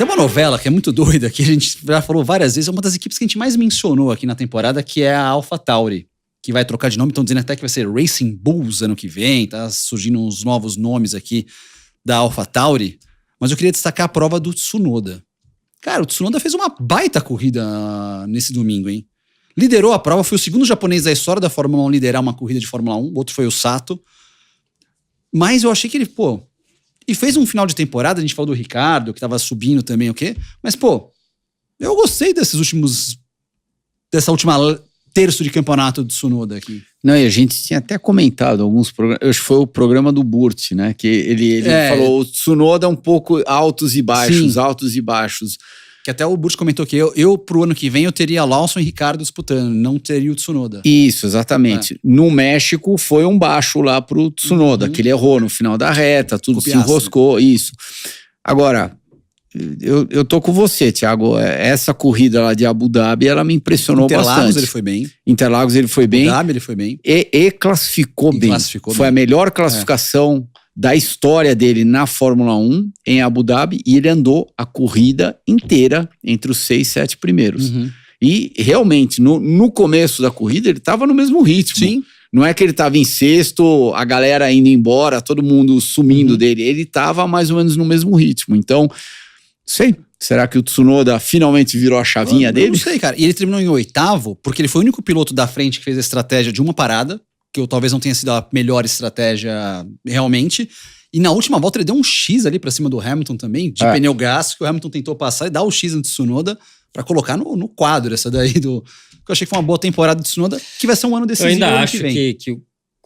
Tem uma novela que é muito doida, que a gente já falou várias vezes, é uma das equipes que a gente mais mencionou aqui na temporada, que é a AlphaTauri, que vai trocar de nome, estão dizendo até que vai ser Racing Bulls ano que vem, tá surgindo uns novos nomes aqui da AlphaTauri, mas eu queria destacar a prova do Tsunoda. Cara, o Tsunoda fez uma baita corrida nesse domingo, hein? Liderou a prova, foi o segundo japonês da história da Fórmula 1 a liderar uma corrida de Fórmula 1, o outro foi o Sato, mas eu achei que ele, e fez um final de temporada, a gente falou do Ricardo, que tava subindo também, o quê? Mas, eu gostei dessa última terço de campeonato do Tsunoda aqui. Não, e a gente tinha até comentado alguns programas, acho que foi o programa do Burt, né? Que ele falou, o Tsunoda é um pouco altos e baixos, altos e baixos. Que até o Burt comentou que eu pro ano que vem, eu teria Lawson e Ricardo disputando, não teria o Tsunoda. Isso, exatamente. No México foi um baixo lá pro Tsunoda, que ele errou no final da reta, tudo se enroscou, isso. Agora, eu tô com você, Thiago. Essa corrida lá de Abu Dhabi, ela me impressionou bastante. Interlagos ele foi bem. Interlagos ele foi bem. Abu Dhabi ele foi bem. E classificou bem. Foi a melhor classificação da história dele na Fórmula 1 em Abu Dhabi, e ele andou a corrida inteira entre os 6, 7 primeiros. E realmente, no começo da corrida, ele estava no mesmo ritmo. Sim. Não é que ele estava em sexto, a galera indo embora, todo mundo sumindo dele. Ele estava mais ou menos no mesmo ritmo. Então, sei, será que o Tsunoda finalmente virou a chavinha dele? Não sei, cara. E ele terminou em 8º, porque ele foi o único piloto da frente que fez a estratégia de uma parada, que talvez não tenha sido a melhor estratégia realmente. E na última volta ele deu um X ali pra cima do Hamilton também, de pneu gás, que o Hamilton tentou passar e dar o X no Tsunoda pra colocar no quadro essa daí do... Que eu achei que foi uma boa temporada do Tsunoda, que vai ser um ano decisivo. Eu ainda acho que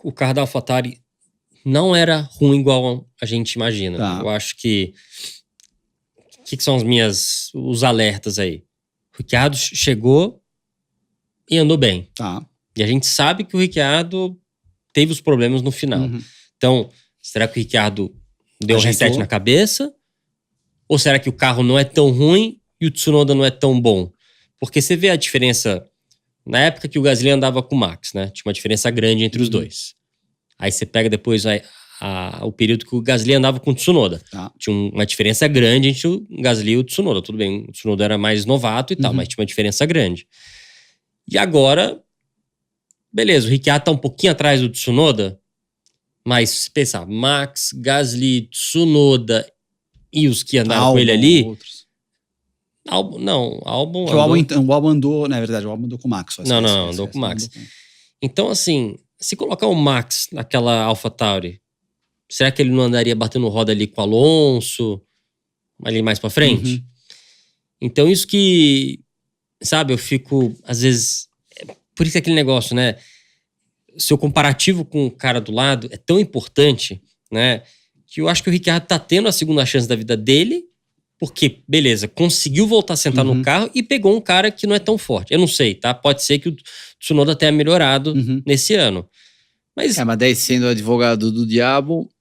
o carro da AlphaTauri não era ruim igual a gente imagina. Tá. Eu acho que... O que são os alertas aí? O Ricciardo chegou e andou bem. Tá. E a gente sabe que o Ricciardo teve os problemas no final. Então, será que o Ricciardo deu um reset na cabeça? Ou será que o carro não é tão ruim e o Tsunoda não é tão bom? Porque você vê a diferença... Na época que o Gasly andava com o Max, né? Tinha uma diferença grande entre os dois. Aí você pega depois o período que o Gasly andava com o Tsunoda. Tá. Tinha uma diferença grande entre o Gasly e o Tsunoda. Tudo bem, o Tsunoda era mais novato e tal, mas tinha uma diferença grande. E agora... Beleza, o Ricciardo tá um pouquinho atrás do Tsunoda, mas se pensar, Max, Gasly, Tsunoda e os que andaram com ele ali... Albon o Albon andou, na verdade, o Albon andou com o Max. Não, andou com o Max. Então, assim, se colocar o Max naquela AlphaTauri, será que ele não andaria batendo roda ali com o Alonso, ali mais pra frente? Então, isso que, sabe, eu fico, às vezes... Por isso é aquele negócio, né? Seu comparativo com o cara do lado é tão importante, né? Que eu acho que o Ricciardo tá tendo a segunda chance da vida dele, porque, beleza, conseguiu voltar a sentar no carro e pegou um cara que não é tão forte. Eu não sei, tá? Pode ser que o Tsunoda tenha melhorado nesse ano. Mas daí, sendo advogado do diabo,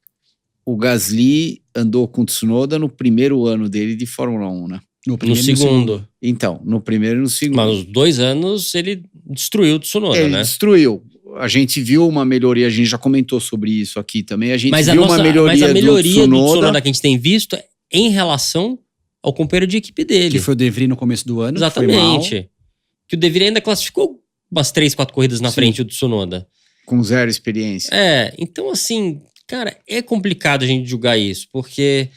o Gasly andou com o Tsunoda no primeiro ano dele de Fórmula 1, né? No segundo. Então, no primeiro e no segundo. Mas nos 2 anos ele destruiu o Tsunoda, né? Ele destruiu. A gente viu uma melhoria, a gente já comentou sobre isso aqui também. A melhoria do Tsunoda que a gente tem visto é em relação ao companheiro de equipe dele. Que foi o De Vries no começo do ano. Exatamente. Que o De Vries ainda classificou umas 3, 4 corridas na frente do Tsunoda. Com 0 experiência. Então assim, cara, é complicado a gente julgar isso, porque...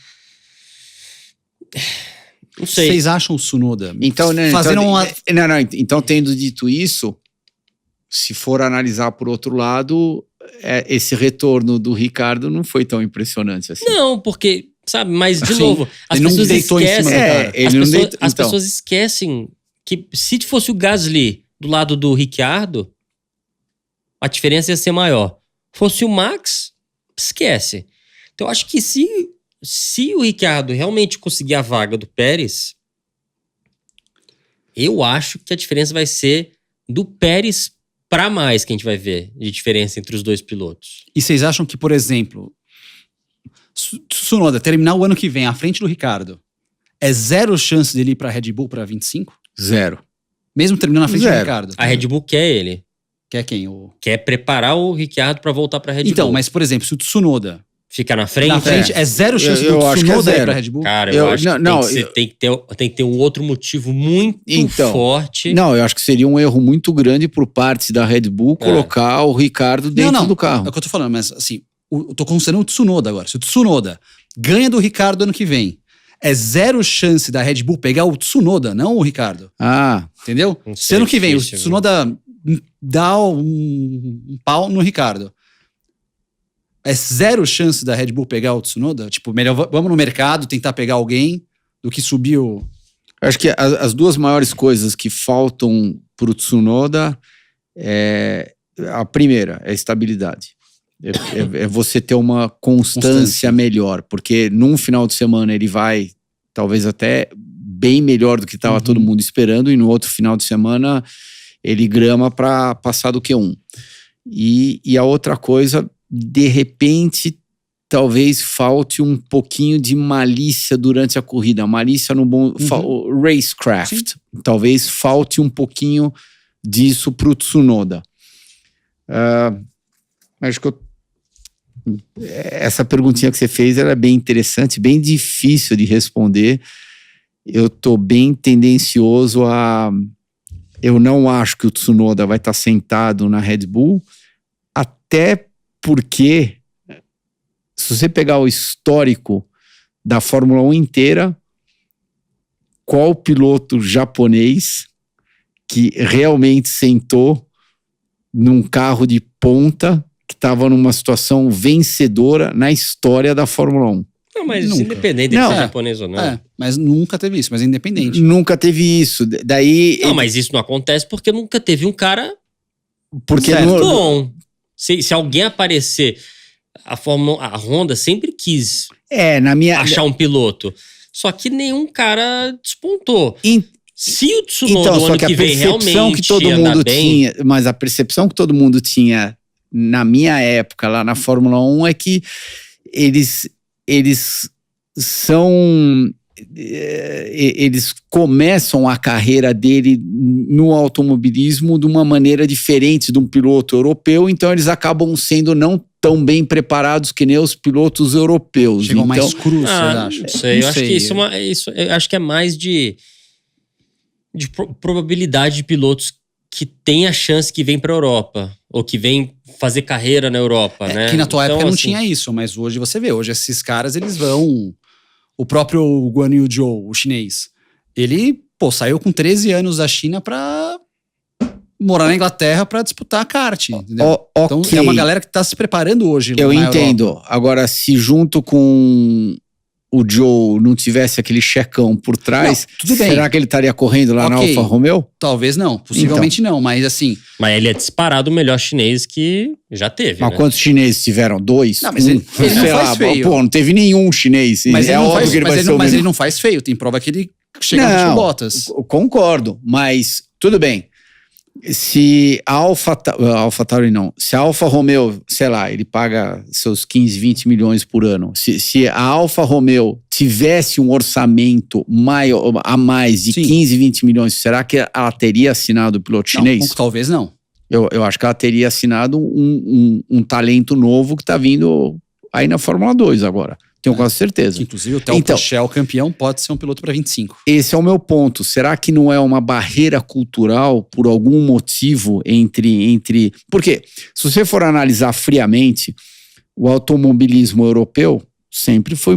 Não sei. Vocês acham o Tsunoda? Então, então, tendo dito isso, se for analisar por outro lado, esse retorno do Ricardo não foi tão impressionante assim. Não, porque, sabe, mas de novo, as pessoas esquecem. As pessoas esquecem que se fosse o Gasly do lado do Ricciardo, a diferença ia ser maior. Fosse o Max, esquece. Então, eu acho que se o Ricciardo realmente conseguir a vaga do Pérez, eu acho que a diferença vai ser do Pérez para mais que a gente vai ver de diferença entre os dois pilotos. E vocês acham que, por exemplo, Tsunoda terminar o ano que vem à frente do Ricardo, é 0 chance dele ir pra Red Bull pra 25? 0. Mesmo terminando na frente do Ricardo? A Red Bull quer ele. Quer quem? Quer preparar o Ricciardo pra voltar pra Red Bull. Então, mas por exemplo, se o Tsunoda ficar na frente? Na frente é zero chance do Tsunoda ir pra Red Bull? Cara, eu acho que tem que ter um outro motivo muito forte. Não, eu acho que seria um erro muito grande por parte da Red Bull colocar o Ricardo dentro do carro. É o que eu tô falando, mas assim, eu tô considerando o Tsunoda agora. Se o Tsunoda ganha do Ricardo ano que vem, é zero chance da Red Bull pegar o Tsunoda, não o Ricardo. Entendeu? Se ano que vem o Tsunoda dá um pau no Ricardo, é zero chance da Red Bull pegar o Tsunoda? Tipo, melhor vamos no mercado tentar pegar alguém do que subir o... Acho que as duas maiores coisas que faltam pro Tsunoda a primeira é a estabilidade. É você ter uma constância melhor, porque num final de semana ele vai talvez até bem melhor do que estava todo mundo esperando, e no outro final de semana ele grama para passar do Q1. E a outra coisa, de repente, talvez falte um pouquinho de malícia durante a corrida. Malícia no bom... Racecraft. Sim. Talvez falte um pouquinho disso pro Tsunoda. Acho que essa perguntinha que você fez ela é bem interessante, bem difícil de responder. Eu tô bem tendencioso a... Eu não acho que o Tsunoda vai estar sentado na Red Bull, até porque, se você pegar o histórico da Fórmula 1 inteira, qual piloto japonês que realmente sentou num carro de ponta que estava numa situação vencedora na história da Fórmula 1? Não, mas nunca. Independente de ser japonês ou não. Mas nunca teve isso, mas independente. Nunca teve isso. Daí... Não, mas isso não acontece porque nunca teve um cara... Porque bom. Se alguém aparecer, a Honda sempre quis achar um piloto. Só que nenhum cara despontou. Se o Tsunoda no ano que vem realmente que todo mundo tinha, mas a percepção que todo mundo tinha na minha época lá na Fórmula 1 é que eles começam a carreira dele no automobilismo de uma maneira diferente de um piloto europeu, então eles acabam sendo não tão bem preparados que nem os pilotos europeus. Chegam então, mais crus, eu acho. Não sei, eu acho que eu acho que é mais de probabilidade de pilotos que tem a chance que vem para a Europa, ou que vem fazer carreira na Europa, né? Que na tua época não tinha isso, mas hoje você vê, hoje esses caras, eles vão... O próprio Guan Yu Zhou, o chinês, ele, saiu com 13 anos da China pra morar na Inglaterra pra disputar a kart, entendeu? Então é uma galera que tá se preparando hoje. Eu entendo. Europa. Agora, se junto com o Zhou não tivesse aquele checão por trás, será que ele estaria correndo lá na Alfa Romeo? Talvez não, possivelmente não, mas assim... Mas ele é disparado o melhor chinês que já teve, Mas quantos chineses tiveram? 2? Não, mas ele não faz feio. Não teve nenhum chinês. Mas ele não faz feio, tem prova que ele chega com botas. Concordo, mas tudo bem. Se a AlphaTauri não, se a Alfa Romeo, sei lá, ele paga seus 15, 20 milhões por ano, se a Alfa Romeo tivesse um orçamento maior, a mais de 15, 20 milhões, será que ela teria assinado o piloto chinês? Talvez não. Eu acho que ela teria assinado um talento novo que tá vindo aí na Fórmula 2 agora. Tenho quase certeza. Inclusive o Theo Puchel, campeão, pode ser um piloto para 25. Esse é o meu ponto. Será que não é uma barreira cultural por algum motivo entre... Porque se você for analisar friamente, o automobilismo europeu sempre foi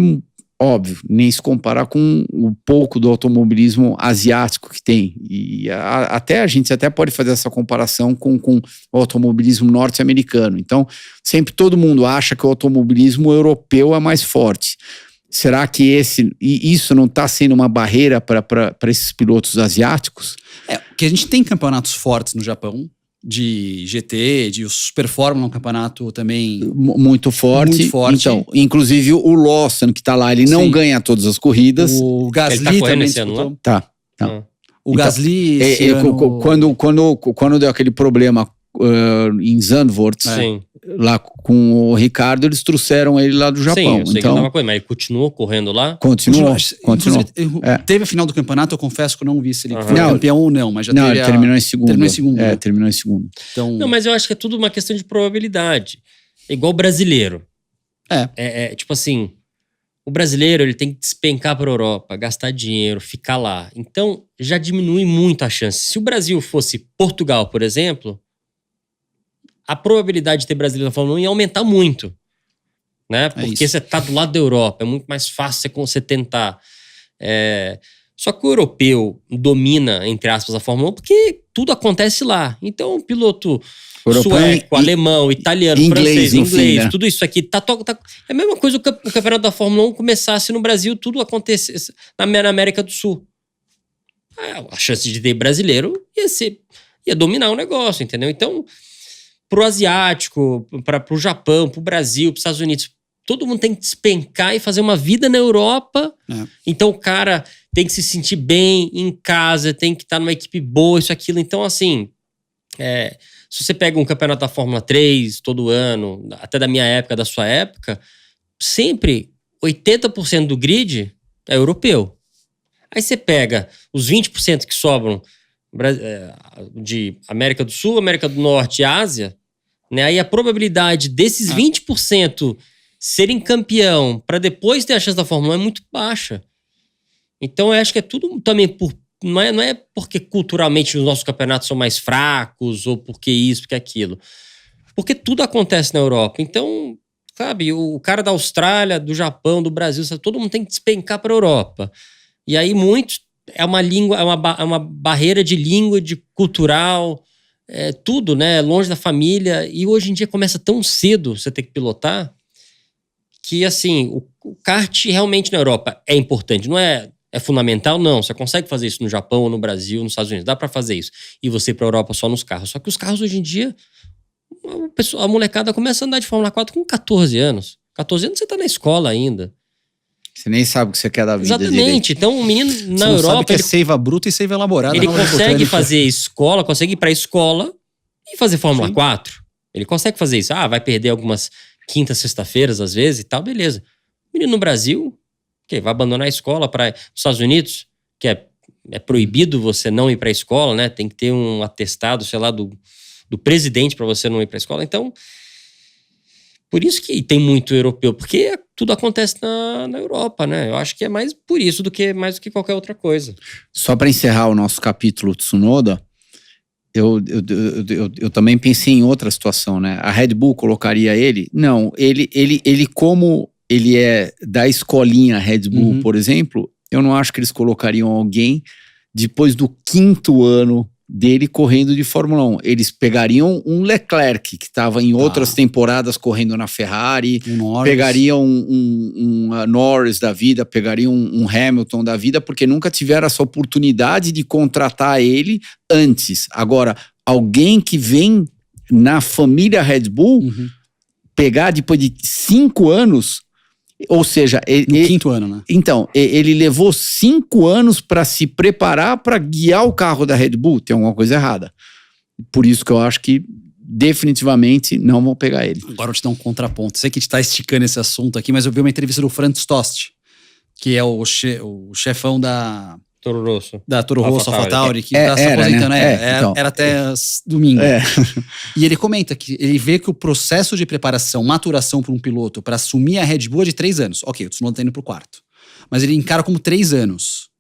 óbvio, nem se comparar com o pouco do automobilismo asiático que tem. E a gente até pode fazer essa comparação com o automobilismo norte-americano. Então, sempre todo mundo acha que o automobilismo europeu é mais forte. Será que isso não está sendo uma barreira para esses pilotos asiáticos? Porque a gente tem campeonatos fortes no Japão, de GT, de Super Fórmula, um campeonato também muito forte. Então, inclusive o Lawson, que tá lá, ele não ganha todas as corridas. O Gasly também disputou. Tá. O Gasly quando deu aquele problema em Zandvoort, lá com o Ricardo, eles trouxeram ele lá do Japão. Sim, eu sei então, que tava com ele, mas ele continuou correndo lá? Continuou. Teve a final do campeonato, eu confesso que eu não vi se ele foi campeão ou não, mas já teve. Ele terminou em segundo. Terminou em segundo. Então... Não, mas eu acho que é tudo uma questão de probabilidade. É igual brasileiro. Tipo assim, o brasileiro ele tem que despencar para a Europa, gastar dinheiro, ficar lá. Então, já diminui muito a chance. Se o Brasil fosse Portugal, por exemplo, a probabilidade de ter brasileiro na Fórmula 1 ia aumentar muito. Né? Porque você tá do lado da Europa, é muito mais fácil você tentar. Só que o europeu domina, entre aspas, a Fórmula 1 porque tudo acontece lá. Então, o piloto sueco, alemão, italiano, francês, inglês, tudo isso aqui é a mesma coisa que o campeonato da Fórmula 1 começasse no Brasil, tudo acontecesse na América do Sul. A chance de ter brasileiro ia dominar o negócio, entendeu? Então, pro asiático, pro Japão, pro Brasil, pros Estados Unidos, todo mundo tem que despencar e fazer uma vida na Europa. Então o cara tem que se sentir bem em casa, tem que estar numa equipe boa, isso, aquilo. Então, assim, se você pega um campeonato da Fórmula 3 todo ano, até da minha época, da sua época, sempre 80% do grid é europeu. Aí você pega os 20% que sobram de América do Sul, América do Norte e Ásia, né? Aí a probabilidade desses 20% serem campeão para depois ter a chance da Fórmula 1 é muito baixa. Então eu acho que é tudo também não é porque culturalmente os nossos campeonatos são mais fracos ou porque isso, porque aquilo. Porque tudo acontece na Europa. Então, sabe, o cara da Austrália, do Japão, do Brasil, sabe, todo mundo tem que despencar para a Europa. E aí muitos é uma barreira de língua, de cultural, tudo, né? Longe da família. E hoje em dia começa tão cedo você ter que pilotar que, assim, o kart realmente na Europa é importante. Não é fundamental, não. Você consegue fazer isso no Japão, ou no Brasil, nos Estados Unidos. Dá pra fazer isso. E você ir pra Europa só nos carros. Só que os carros hoje em dia, a molecada começa a andar de Fórmula 4 com 14 anos. 14 anos você tá na escola ainda. Você nem sabe o que você quer da vida. Exatamente. Direito. Então o menino na você Europa... Sabe que é seiva bruta e seiva elaborada. Ele consegue fazer escola, consegue ir pra escola e fazer Fórmula 4. Ele consegue fazer isso. Vai perder algumas quintas, sexta-feiras, às vezes e tal, beleza. O menino no Brasil, vai abandonar a escola para os Estados Unidos, que é proibido você não ir para a escola, né? Tem que ter um atestado, sei lá, do presidente para você não ir para a escola. Então, por isso que tem muito europeu, porque tudo acontece na Europa, né? Eu acho que é mais por isso mais do que qualquer outra coisa. Só para encerrar o nosso capítulo Tsunoda, eu também pensei em outra situação, né? A Red Bull colocaria ele? Não, ele como ele é da escolinha Red Bull, por exemplo, eu não acho que eles colocariam alguém depois do 5º ano dele correndo de Fórmula 1. Eles pegariam um Leclerc, que estava em outras temporadas correndo na Ferrari, pegariam um Norris da vida, pegariam um Hamilton da vida, porque nunca tiveram essa oportunidade de contratar ele antes. Agora, alguém que vem na família Red Bull, pegar depois de 5 anos... Ou seja... No 5º ano, né? Então, ele levou 5 anos para se preparar para guiar o carro da Red Bull. Tem alguma coisa errada. Por isso que eu acho que definitivamente não vão pegar ele. Agora eu te dar um contraponto. Sei que a gente tá esticando esse assunto aqui, mas eu vi uma entrevista do Franz Tost, que é o chefão da Toro Rosso. Da Toro Rosso, AlphaTauri, que tá se aposentando. Né? Então. Era até domingo. E ele comenta que ele vê que o processo de preparação, maturação para um piloto para assumir a Red Bull é de 3 anos. Ok, o Tsunoda tá indo pro 4º. Mas ele encara como 3 anos.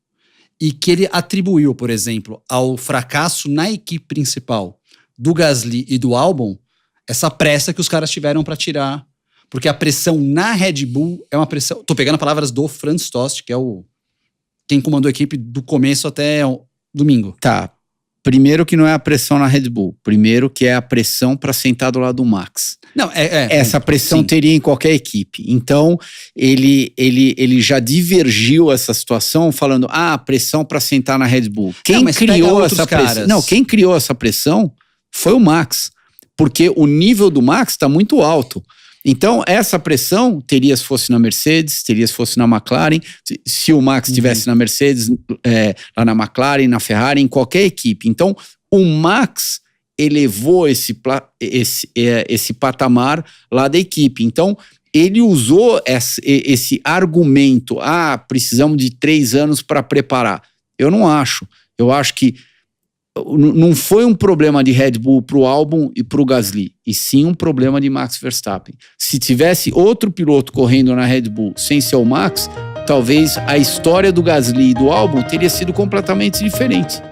E que ele atribuiu, por exemplo, ao fracasso na equipe principal do Gasly e do Albon, essa pressa que os caras tiveram para tirar. Porque a pressão na Red Bull é uma pressão... Tô pegando palavras do Franz Tost, que é quem comandou a equipe do começo até domingo. Tá. Primeiro que não é a pressão na Red Bull. Primeiro que é a pressão para sentar do lado do Max. Não, essa pressão teria em qualquer equipe. Então, ele já divergiu essa situação falando, pressão para sentar na Red Bull. Quem criou essa pressão? Não, quem criou essa pressão foi o Max. Porque o nível do Max está muito alto. Então, essa pressão teria se fosse na Mercedes, teria se fosse na McLaren, se o Max estivesse na Mercedes, lá na McLaren, na Ferrari, em qualquer equipe. Então, o Max elevou esse patamar lá da equipe. Então, ele usou esse argumento, precisamos de 3 anos para preparar. Eu não acho. Eu acho que não foi um problema de Red Bull pro Albon e pro Gasly, e sim um problema de Max Verstappen. Se tivesse outro piloto correndo na Red Bull sem ser o Max, talvez a história do Gasly e do Albon teria sido completamente diferente.